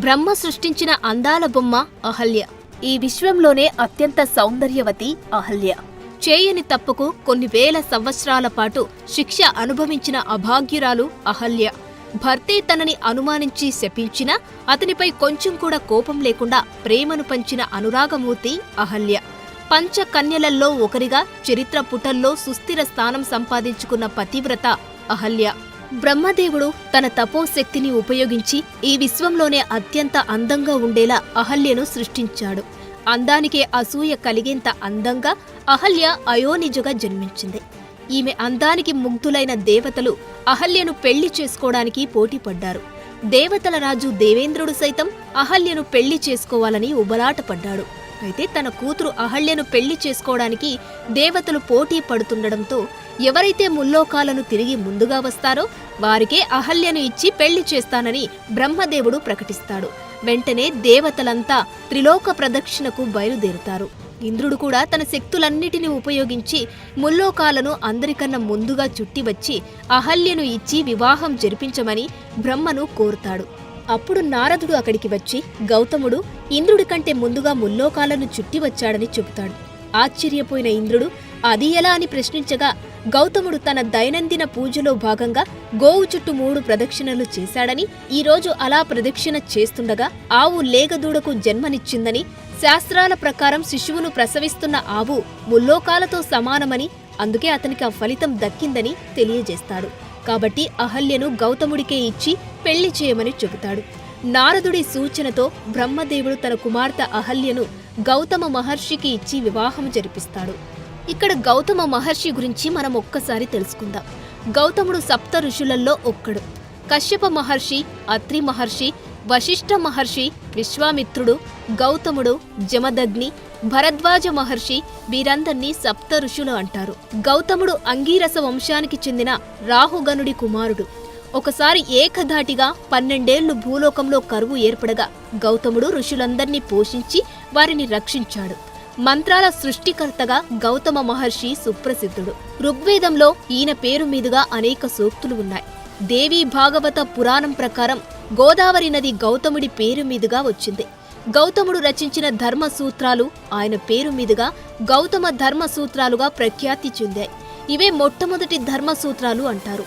బ్రహ్మ సృష్టించిన అందాల బొమ్మ అహల్య. ఈ విశ్వంలోనే అత్యంత సౌందర్యవతి అహల్య. చేయని తప్పుకు కొన్ని వేల సంవత్సరాల పాటు శిక్ష అనుభవించిన అభాగ్యురాలు అహల్య. భర్తే తనని అనుమానించి శపించినా అతనిపై కొంచెం కూడా కోపం లేకుండా ప్రేమను పంచిన అనురాగమూర్తి అహల్య. పంచకన్యలల్లో ఒకరిగా చరిత్ర పుటల్లో సుస్థిర స్థానం సంపాదించుకున్న పతివ్రత అహల్య. బ్రహ్మదేవుడు తన తపోశక్తిని ఉపయోగించి ఈ విశ్వంలోనే అత్యంత అందంగా ఉండేలా అహల్యను సృష్టించాడు. అందానికే అసూయ కలిగేంత అందంగా అహల్య అయోనిజగా జన్మించింది. ఈమె అందానికి ముగ్ధులైన దేవతలు అహల్యను పెళ్లి చేసుకోవడానికి పోటీపడ్డారు. దేవతల రాజు దేవేంద్రుడు సైతం అహల్యను పెళ్లి చేసుకోవాలని ఉబలాటపడ్డాడు. అయితే తన కూతురు అహల్యను పెళ్లి చేసుకోవడానికి దేవతలు పోటీ పడుతుండడంతో ఎవరైతే ముల్లోకాలను తిరిగి ముందుగా వస్తారో వారికే అహల్యను ఇచ్చి పెళ్లి చేస్తానని బ్రహ్మదేవుడు ప్రకటిస్తాడు. వెంటనే దేవతలంతా త్రిలోక ప్రదక్షిణకు బయలుదేరుతారు. ఇంద్రుడు కూడా తన శక్తులన్నిటినీ ఉపయోగించి ముల్లోకాలను అందరికన్నా ముందుగా చుట్టి వచ్చి అహల్యను ఇచ్చి వివాహం జరిపించమని బ్రహ్మను కోరుతాడు. అప్పుడు నారదుడు అక్కడికి వచ్చి గౌతముడు ఇంద్రుడి కంటే ముందుగా ముల్లోకాలను చుట్టి వచ్చాడని చెబుతాడు. ఆశ్చర్యపోయిన ఇంద్రుడు అది ఎలా అని ప్రశ్నించగా గౌతముడు తన దైనందిన పూజలో భాగంగా గోవు చుట్టూ 3 ప్రదక్షిణలు చేశాడని, ఈరోజు అలా ప్రదక్షిణ చేస్తుండగా ఆవు లేగదూడకు జన్మనిచ్చిందని, శాస్త్రాల ప్రకారం శిశువును ప్రసవిస్తున్న ఆవు ముల్లోకాలతో సమానమని, అందుకే అతనికి ఆ ఫలితం దక్కిందని తెలియజేస్తాడు. కాబట్టి అహల్యను గౌతముడికే ఇచ్చి పెళ్లి చేయమని చెబుతాడు. నారదుడి సూచనతో బ్రహ్మదేవుడు తన కుమార్తె అహల్యను గౌతమ మహర్షికి ఇచ్చి వివాహం జరిపిస్తాడు. ఇక్కడ గౌతమ మహర్షి గురించి మనం ఒక్కసారి తెలుసుకుందాం. గౌతముడు 7 ఋషులల్లో ఒక్కడు. కశ్యప మహర్షి, అత్రి మహర్షి, వశిష్ఠ మహర్షి, విశ్వామిత్రుడు, గౌతముడు, జమదగ్ని, భరద్వాజ మహర్షి వీరందర్నీ 7 ఋషులు అంటారు. గౌతముడు అంగీరస వంశానికి చెందిన రాహుగనుడి కుమారుడు. ఒకసారి ఏకధాటిగా 12 ఏళ్లు భూలోకంలో కరువు ఏర్పడగా గౌతముడు ఋషులందర్నీ పోషించి వారిని రక్షించాడు. మంత్రాల సృష్టికర్తగా గౌతమ మహర్షి సుప్రసిద్ధుడు. ఋగ్వేదంలో ఈయన పేరు మీదుగా అనేక సూక్తులు ఉన్నాయి. దేవీ భాగవత పురాణం ప్రకారం గోదావరి నది గౌతముడి పేరు మీదుగా వచ్చింది. గౌతముడు రచించిన ధర్మసూత్రాలు ఆయన పేరు మీదుగా గౌతమ ధర్మసూత్రాలుగా ప్రఖ్యాతి చెందాయి. ఇవే మొట్టమొదటి ధర్మసూత్రాలు అంటారు.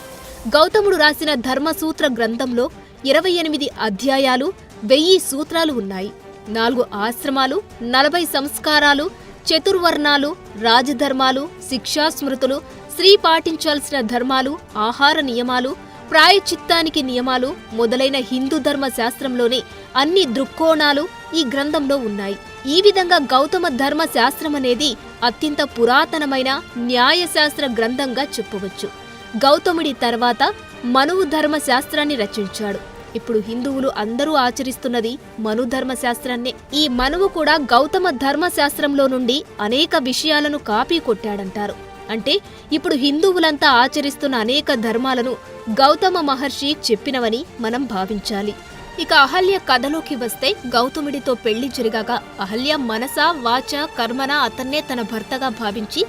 గౌతముడు రాసిన ధర్మసూత్ర గ్రంథంలో 28 అధ్యాయాలు, 1000 సూత్రాలు ఉన్నాయి. 4 ఆశ్రమాలు, 40 సంస్కారాలు, చతుర్వర్ణాలు, రాజధర్మాలు, శిక్షాస్మృతులు, స్త్రీ పాటించాల్సిన ధర్మాలు, ఆహార నియమాలు, ప్రాయచిత్తానికి నియమాలు మొదలైన హిందూ ధర్మ శాస్త్రంలోని అన్ని దృక్కోణాలు ఈ గ్రంథంలో ఉన్నాయి. ఈ విధంగా గౌతమ ధర్మ శాస్త్రమనేది అత్యంత పురాతనమైన న్యాయశాస్త్ర గ్రంథంగా చెప్పవచ్చు. గౌతముడి తర్వాత మనువు ధర్మ శాస్త్రాన్ని రచించాడు. ఇప్పుడు హిందువులు అందరూ ఆచరిస్తున్నది మను ధర్మశాస్త్రాన్నే. ఈ మనువు కూడా గౌతమ ధర్మశాస్త్రంలో నుండి అనేక విషయాలను కాపీ కొట్టాడంటారు. అంటే ఇప్పుడు హిందువులంతా ఆచరిస్తున్న అనేక ధర్మాలను గౌతమ మహర్షి చెప్పినవని మనం భావించాలి. ఇక అహల్య కథలోకి వస్తే గౌతముడితో పెళ్లి జరిగాక అహల్య మనస వాచ కర్మన అతన్నే తన భర్తగా భావించి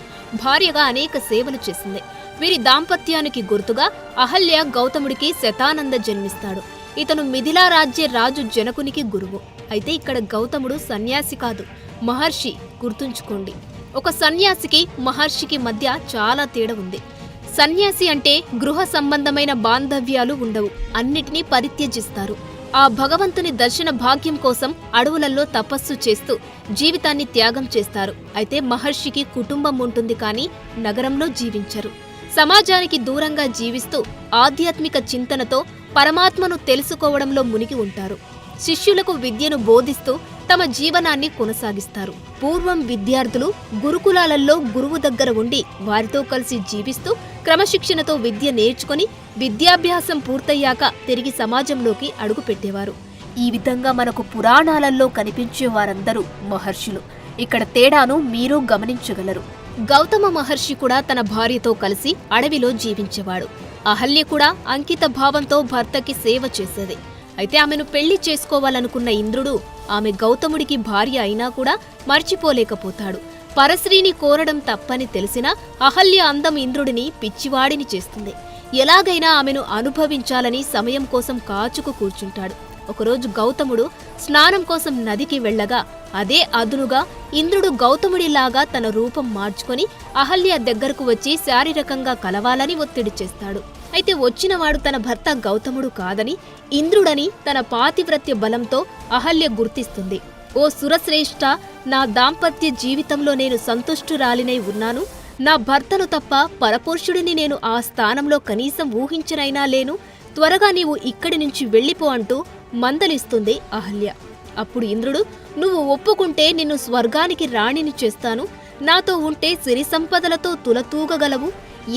భార్యగా అనేక సేవలు చేసింది. వీరి దాంపత్యానికి గుర్తుగా అహల్య గౌతముడికి శతానంద జన్మిస్తాడు. ఇతను మిథిలా రాజ్య రాజు జనకునికి గురువు. అయితే ఇక్కడ గౌతముడు సన్యాసి కాదు, మహర్షి. గుర్తుంచుకోండి, ఒక సన్యాసికి మహర్షికి మధ్య చాలా తేడా ఉంది. సన్యాసి అంటే గృహ సంబంధమైన బాంధవ్యాలు ఉండవు, అన్నిటినీ పరిత్యజిస్తారు. ఆ భగవంతుని దర్శన భాగ్యం కోసం అడవులలో తపస్సు చేస్తూ జీవితాన్ని త్యాగం చేస్తారు. అయితే మహర్షికి కుటుంబం ఉంటుంది, కానీ నగరంలో జీవించరు. సమాజానికి దూరంగా జీవిస్తూ ఆధ్యాత్మిక చింతనతో పరమాత్మను తెలుసుకోవడంలో మునిగి ఉంటారు. శిష్యులకు విద్యను బోధిస్తూ తమ జీవనాన్ని కొనసాగిస్తారు. పూర్వం విద్యార్థులు గురుకులాలలో గురువు దగ్గర ఉండి వారితో కలిసి జీవిస్తూ క్రమశిక్షణతో విద్య నేర్చుకుని విద్యాభ్యాసం పూర్తయ్యాక తిరిగి సమాజంలోకి అడుగుపెట్టేవారు. ఈ విధంగా మనకు పురాణాలలో కనిపించే వారందరూ మహర్షులు. ఇక్కడ తేడాను మీరు గమనించగలరు. గౌతమ మహర్షి కూడా తన భార్యతో కలిసి అడవిలో జీవించేవాడు. అహల్య కూడా అంకిత భావంతో భర్తకి సేవ చేసేది. అయితే ఆమెను పెళ్లి చేసుకోవాలనుకున్న ఇంద్రుడు ఆమె గౌతముడికి భార్య అయినా కూడా మర్చిపోలేకపోతాడు. పరశ్రీని కోరడం తప్పని తెలిసినా అహల్య అందం ఇంద్రుడిని పిచ్చివాడిని చేస్తుంది. ఎలాగైనా ఆమెను అనుభవించాలని సమయం కోసం కాచుకు కూర్చుంటాడు. ఒకరోజు గౌతముడు స్నానం కోసం నదికి వెళ్ళగా అదే అదునుగా ఇంద్రుడు గౌతముడిలాగా తన రూపం మార్చుకొని అహల్య దగ్గరకు వచ్చి శారీరకంగా కలవాలని ఒత్తిడి చేస్తాడు. అయితే వచ్చినవాడు తన భర్త గౌతముడు కాదని ఇంద్రుడని తన పాతివ్రత్య బలంతో అహల్య గుర్తిస్తుంది. ఓ సురశ్రేష్ఠ, నా దాంపత్య జీవితంలో నేను సంతుష్టురాలినై ఉన్నాను. నా భర్తను తప్ప పరపురుషుడిని నేను ఆ స్థానంలో కనీసం ఊహించనైనా లేను. త్వరగా నీవు ఇక్కడి నుంచి వెళ్ళిపో అంటూ మందలిస్తుంది అహల్య. అప్పుడు ఇంద్రుడు, నువ్వు ఒప్పుకుంటే నిన్ను స్వర్గానికి రాణిని చేస్తాను. నాతో ఉంటే సిరి సంపదలతో తులతూగగలవు.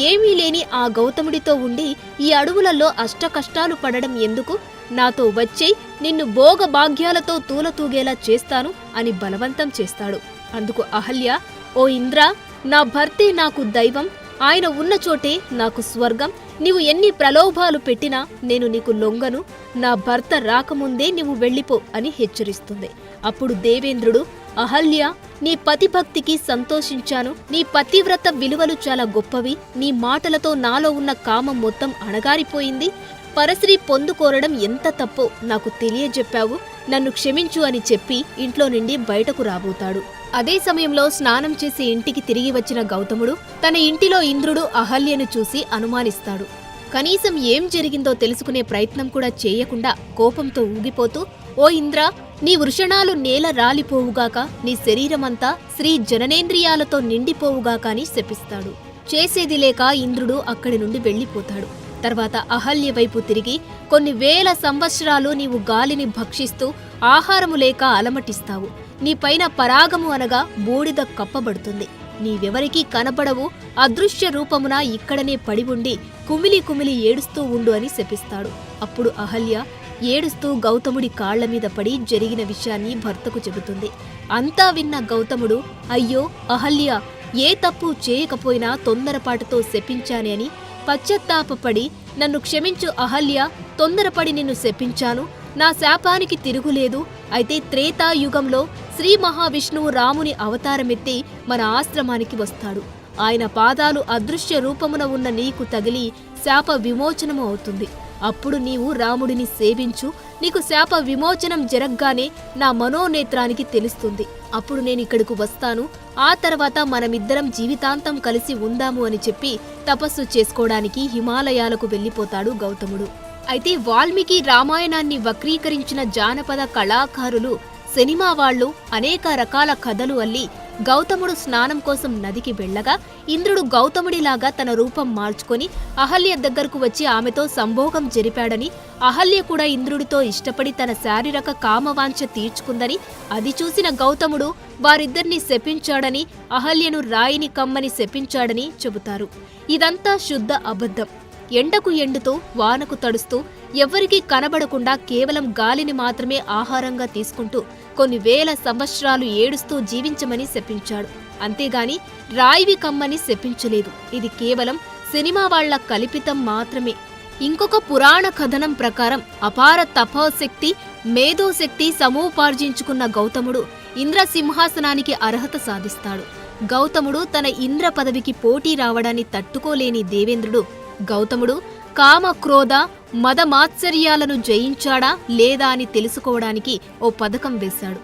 ఏమీ లేని ఆ గౌతముడితో ఉండి ఈ అడవులలో అష్టకష్టాలు పడడం ఎందుకు? నాతో వచ్చే నిన్ను భోగభాగ్యాలతో తూలతూగేలా చేస్తాను అని బలవంతం చేస్తాడు. అందుకు అహల్య, ఓ ఇంద్ర, నా భర్తే నాకు దైవం. ఆయన ఉన్న చోటే నాకు స్వర్గం. నీవు ఎన్ని ప్రలోభాలు పెట్టినా నేను నీకు లొంగను. నా భర్త రాకముందే నీవు వెళ్ళిపో అని హెచ్చరిస్తుంది. అప్పుడు దేవేంద్రుడు, అహల్య, నీ పతిభక్తికి సంతోషించాను. నీ పతివ్రత విలువలు చాలా గొప్పవి. నీ మాటలతో నాలో ఉన్న కామం మొత్తం అణగారిపోయింది. పరశ్రీ పొందుకోరడం ఎంత తప్పో నాకు తెలియజెప్పావు. నన్ను క్షమించు అని చెప్పి ఇంట్లో నుండి బయటకు రాబోతాడు. అదే సమయంలో స్నానం చేసి ఇంటికి తిరిగి వచ్చిన గౌతముడు తన ఇంటిలో ఇంద్రుడు అహల్యను చూసి అనుమానిస్తాడు. కనీసం ఏం జరిగిందో తెలుసుకునే ప్రయత్నం కూడా చేయకుండా కోపంతో ఊగిపోతూ, ఓ ఇంద్ర, నీ వృషణాలు నేల రాలిపోవుగాక, నీ శరీరమంతా శ్రీ జననేంద్రియాలతో నిండిపోవుగాక అని శపిస్తాడు. చేసేది లేక ఇంద్రుడు అక్కడి నుండి వెళ్ళిపోతాడు. తర్వాత అహల్య వైపు తిరిగి, కొన్ని వేల సంవత్సరాలు నీవు గాలిని భక్షిస్తూ ఆహారము లేక అలమటిస్తావు. నీపైన పరాగము అనగా బూడిద కప్పబడుతుంది. నీవెవరికీ కనబడవు. అదృశ్య రూపమున ఇక్కడనే పడి ఉండి కుమిలి కుమిలి ఏడుస్తూ ఉండు అని శపిస్తాడు. అప్పుడు అహల్య ఏడుస్తూ గౌతముడి కాళ్లమీద పడి జరిగిన విషయాన్ని భర్తకు చెబుతుంది. అంతా విన్న గౌతముడు, అయ్యో అహల్య, ఏ తప్పు చేయకపోయినా తొందరపాటుతో శపించానే అని పశ్చాత్తాపపడి, నన్ను క్షమించు అహల్య, తొందరపడి నిన్ను శపించాను. నా శాపానికి తిరుగులేదు. అయితే త్రేతాయుగంలో శ్రీ మహావిష్ణువు రాముని అవతారమెత్తి మన ఆశ్రమానికి వస్తాడు. ఆయన పాదాలు అదృశ్య రూపమున ఉన్న నీకు తగిలి శాప విమోచనము అవుతుంది. అప్పుడు నీవు రాముడిని సేవించు. నీకు శాప విమోచనం జరగ్గానే నా మనోనేత్రానికి తెలుస్తుంది. అప్పుడు నేనిక్కడకు వస్తాను. ఆ తర్వాత మనమిద్దరం జీవితాంతం కలిసి ఉందాము అని చెప్పి తపస్సు చేసుకోవడానికి హిమాలయాలకు వెళ్ళిపోతాడు గౌతముడు. అయితే వాల్మీకి రామాయణాన్ని వక్రీకరించిన జానపద కళాకారులు, సినిమా వాళ్లు అనేక రకాల కథలు అల్లి గౌతముడు స్నానం కోసం నదికి వెళ్ళగా ఇంద్రుడు గౌతముడిలాగా తన రూపం మార్చుకొని అహల్య దగ్గరకు వచ్చి ఆమెతో సంభోగం జరిపాడని, అహల్య కూడా ఇంద్రుడితో ఇష్టపడి తన శారీరక కామవాంఛ తీర్చుకుందని, అది చూసిన గౌతముడు వారిద్దరినీ శపించాడని, అహల్యను రాయిని కమ్మని శపించాడని చెబుతారు. ఇదంతా శుద్ధ అబద్ధం. ఎండకు ఎండుతూ వానకు తడుస్తూ ఎవ్వరికీ కనబడకుండా కేవలం గాలిని మాత్రమే ఆహారంగా తీసుకుంటూ కొన్ని వేల సంవత్సరాలు ఏడుస్తూ జీవించమని శపించాడు. అంతేగాని రాయివి కమ్మని శపించలేదు. ఇది కేవలం సినిమా వాళ్ల కల్పితం మాత్రమే. ఇంకొక పురాణ కథనం ప్రకారం అపార తపోశక్తి, మేధోశక్తి సమూపార్జించుకున్న గౌతముడు ఇంద్రసింహాసనానికి అర్హత సాధిస్తాడు. గౌతముడు తన ఇంద్ర పదవికి పోటీ రావడాన్ని తట్టుకోలేని దేవేంద్రుడు గౌతముడు కామ, క్రోధ, మదమాత్సర్యాలను జయించాడా లేదా అని తెలుసుకోవడానికి ఓ పథకం వేశాడు.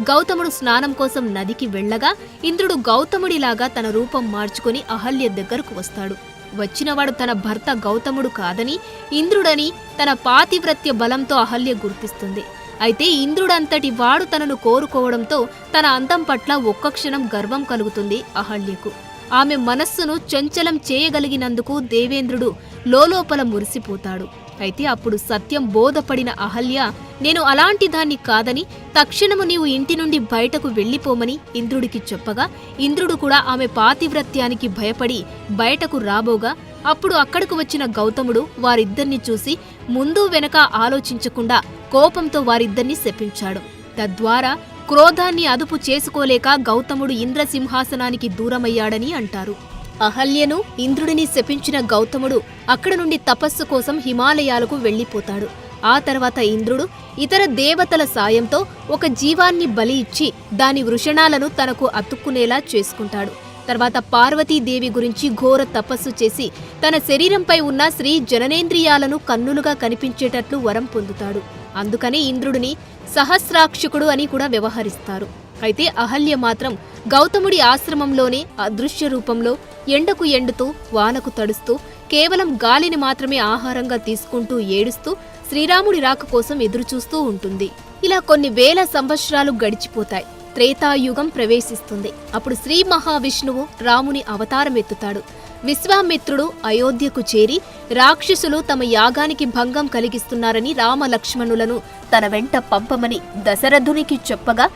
గౌతముడు స్నానం కోసం నదికి వెళ్ళగా ఇంద్రుడు గౌతముడిలాగా తన రూపం మార్చుకుని అహల్య దగ్గరకు వస్తాడు. వచ్చినవాడు తన భర్త గౌతముడు కాదని, ఇంద్రుడని తన పాతివ్రత్య బలంతో అహల్య గుర్తిస్తుంది. అయితే ఇంద్రుడంతటి వాడు తనను కోరుకోవడంతో తన అందం పట్ల ఒక్క క్షణం గర్వం కలుగుతుంది అహల్యకు. ఆమె మనస్సును చంచలం చేయగలిగినందుకు దేవేంద్రుడు లోలోపల మురిసిపోతాడు. అయితే అప్పుడు సత్యం బోధపడిన అహల్య, నేను అలాంటి దాన్ని కాదని, తక్షణము నీవు ఇంటి నుండి బయటకు వెళ్ళిపోమని ఇంద్రుడికి చెప్పగా ఇంద్రుడు కూడా ఆమె పాతివ్రత్యానికి భయపడి బయటకు రాబోగా అప్పుడు అక్కడకు వచ్చిన గౌతముడు వారిద్దరిని చూసి ముందు వెనక ఆలోచించకుండా కోపంతో వారిద్దరిని శపించాడు. తద్వారా క్రోధాన్ని అదుపు చేసుకోలేక గౌతముడు ఇంద్రసింహాసనానికి దూరమయ్యాడని అంటారు. అహల్యను, ఇంద్రుడిని శపించిన గౌతముడు అక్కడ నుండి తపస్సు కోసం హిమాలయాలకు వెళ్ళిపోతాడు. ఆ తర్వాత ఇంద్రుడు ఇతర దేవతల సాయంతో ఒక జీవాన్ని బలి ఇచ్చి దాని వృషణాలను తనకు అతుక్కునేలా చేసుకుంటాడు. తర్వాత పార్వతీదేవి గురించి ఘోర తపస్సు చేసి తన శరీరంపై ఉన్న శ్రీ జననేంద్రియాలను కన్నులుగా కనిపించేటట్లు వరం పొందుతాడు. అందుకని ఇంద్రుడిని సహస్రాక్షకుడు అని కూడా వ్యవహరిస్తారు. అయితే అహల్య మాత్రం గౌతముడి ఆశ్రమంలోనే అదృశ్య రూపంలో ఎండకు ఎండుతూ వానకు తడుస్తూ కేవలం గాలిని మాత్రమే ఆహారంగా తీసుకుంటూ ఏడుస్తూ శ్రీరాముడి రాక కోసం ఎదురుచూస్తూ ఉంటుంది. ఇలా కొన్ని వేల సంవత్సరాలు గడిచిపోతాయి. త్రేతాయుగం ప్రవేశిస్తుంది. అప్పుడు శ్రీ మహావిష్ణువు రాముని అవతారమెత్తుతాడు. విశ్వామిత్రుడు అయోధ్యకు చేరి రాక్షసులు తమ యాగానికి భంగం కలిగిస్తున్నారని రామలక్ష్మణులను తన వెంట పంపమని దశరథునికి చెప్పగా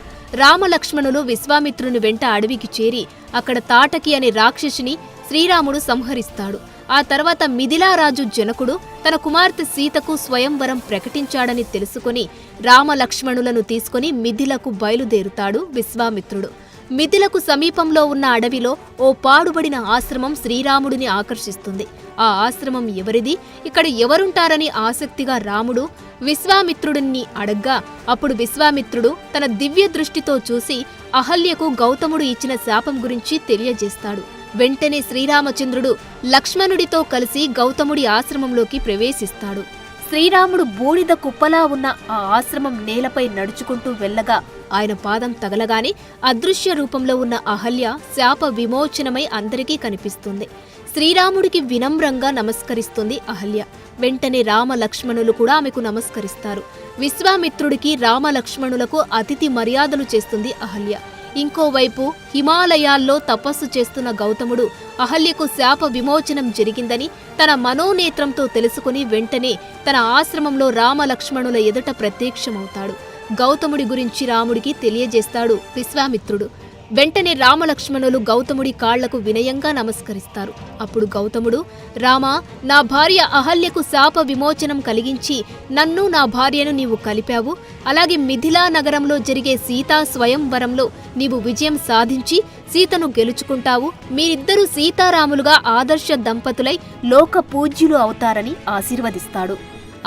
రామలక్ష్మణులు విశ్వామిత్రుని వెంట అడవికి చేరి అక్కడ తాటకి అనే రాక్షసిని శ్రీరాముడు సంహరిస్తాడు. ఆ తర్వాత మిథిలారాజు జనకుడు తన కుమార్తె సీతకు స్వయంవరం ప్రకటించాడని తెలుసుకుని రామలక్ష్మణులను తీసుకుని మిథిలకు బయలుదేరుతాడు విశ్వామిత్రుడు. మిథిలకు సమీపంలో ఉన్న అడవిలో ఓ పాడుబడిన ఆశ్రమం శ్రీరాముడిని ఆకర్షిస్తుంది. ఆ ఆశ్రమం ఎవరిది, ఇక్కడ ఎవరుంటారని ఆసక్తిగా రాముడు విశ్వామిత్రుడిని అడగ్గా అప్పుడు విశ్వామిత్రుడు తన దివ్య దృష్టితో చూసి అహల్యకు గౌతముడు ఇచ్చిన శాపం గురించి తెలియజేస్తాడు. వెంటనే శ్రీరామచంద్రుడు లక్ష్మణుడితో కలిసి గౌతముడి ఆశ్రమంలోకి ప్రవేశిస్తాడు. శ్రీరాముడు బూడిద కుప్పలా ఉన్న ఆ ఆశ్రమం నేలపై నడుచుకుంటూ వెళ్ళగా ఆయన పాదం తగలగానే అదృశ్య రూపంలో ఉన్న అహల్య శాప విమోచనమై అందరికీ కనిపిస్తుంది. శ్రీరాముడికి వినమ్రంగా నమస్కరిస్తుంది అహల్య. వెంటనే రామలక్ష్మణులు కూడా ఆమెకు నమస్కరిస్తారు. విశ్వామిత్రుడికి రామలక్ష్మణులకు అతిథి మర్యాదలు చేస్తుంది అహల్య. ఇంకోవైపు హిమాలయాల్లో తపస్సు చేస్తున్న గౌతముడు అహల్యకు శాప విమోచనం జరిగిందని తన మనోనేత్రంతో తెలుసుకుని వెంటనే తన ఆశ్రమంలో రామలక్ష్మణుల ఎదుట ప్రత్యక్షమవుతాడు. గౌతముడి గురించి రాముడికి తెలియజేస్తాడు విశ్వామిత్రుడు. వెంటనే రామలక్ష్మణులు గౌతముడి కాళ్లకు వినయంగా నమస్కరిస్తారు. అప్పుడు గౌతముడు, రామా, నా భార్య అహల్యకు శాప విమోచనం కలిగించి నన్ను నా భార్యను నీవు కలిపావు. అలాగే మిథిలా నగరంలో జరిగే సీతా స్వయంవరంలో నీవు విజయం సాధించి సీతను గెలుచుకుంటావు. మీరిద్దరూ సీతారాములుగా ఆదర్శ దంపతులై లోక పూజ్యులు అవుతారని ఆశీర్వదిస్తాడు.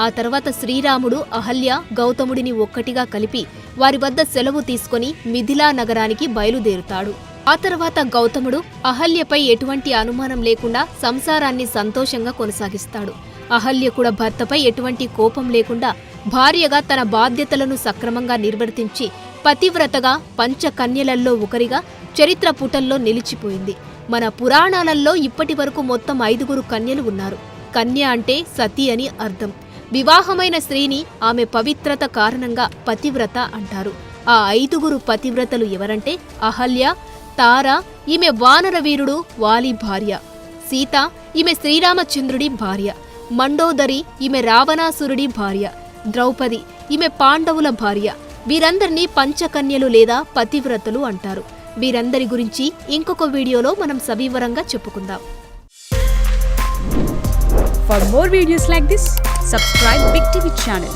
ఆ తర్వాత శ్రీరాముడు అహల్య గౌతముడిని ఒక్కటిగా కలిపి వారి వద్ద సెలవు తీసుకుని మిథిలా నగరానికి బయలుదేరుతాడు. ఆ తర్వాత గౌతముడు అహల్యపై ఎటువంటి అనుమానం లేకుండా సంసారాన్ని సంతోషంగా కొనసాగిస్తాడు. అహల్య కూడా భర్తపై ఎటువంటి కోపం లేకుండా భార్యగా తన బాధ్యతలను సక్రమంగా నిర్వర్తించి పతివ్రతగా పంచకన్యలల్లో ఒకరిగా చరిత్ర పుటల్లో నిలిచిపోయింది. మన పురాణాలలో ఇప్పటి వరకు మొత్తం 5 కన్యలు ఉన్నారు. కన్య అంటే సతి అని అర్థం. వివాహమైన స్త్రీని ఆమె పవిత్రత కారణంగా పతివ్రత అంటారు. ఆ 5 పతివ్రతలు ఎవరంటే అహల్య, తార, ఈమె వానరవీరుడు వాలి భార్య, సీత, ఈమె శ్రీరామచంద్రుడి భార్య, మండోదరి, ఈమె రావణాసురుడి భార్య, ద్రౌపది, ఈమె పాండవుల భార్య. వీరందరినీ పంచకన్యలు లేదా పతివ్రతలు అంటారు. వీరందరి గురించి ఇంకొక వీడియోలో మనం సవివరంగా చెప్పుకుందాం. For more videos like this, subscribe Big TV channel.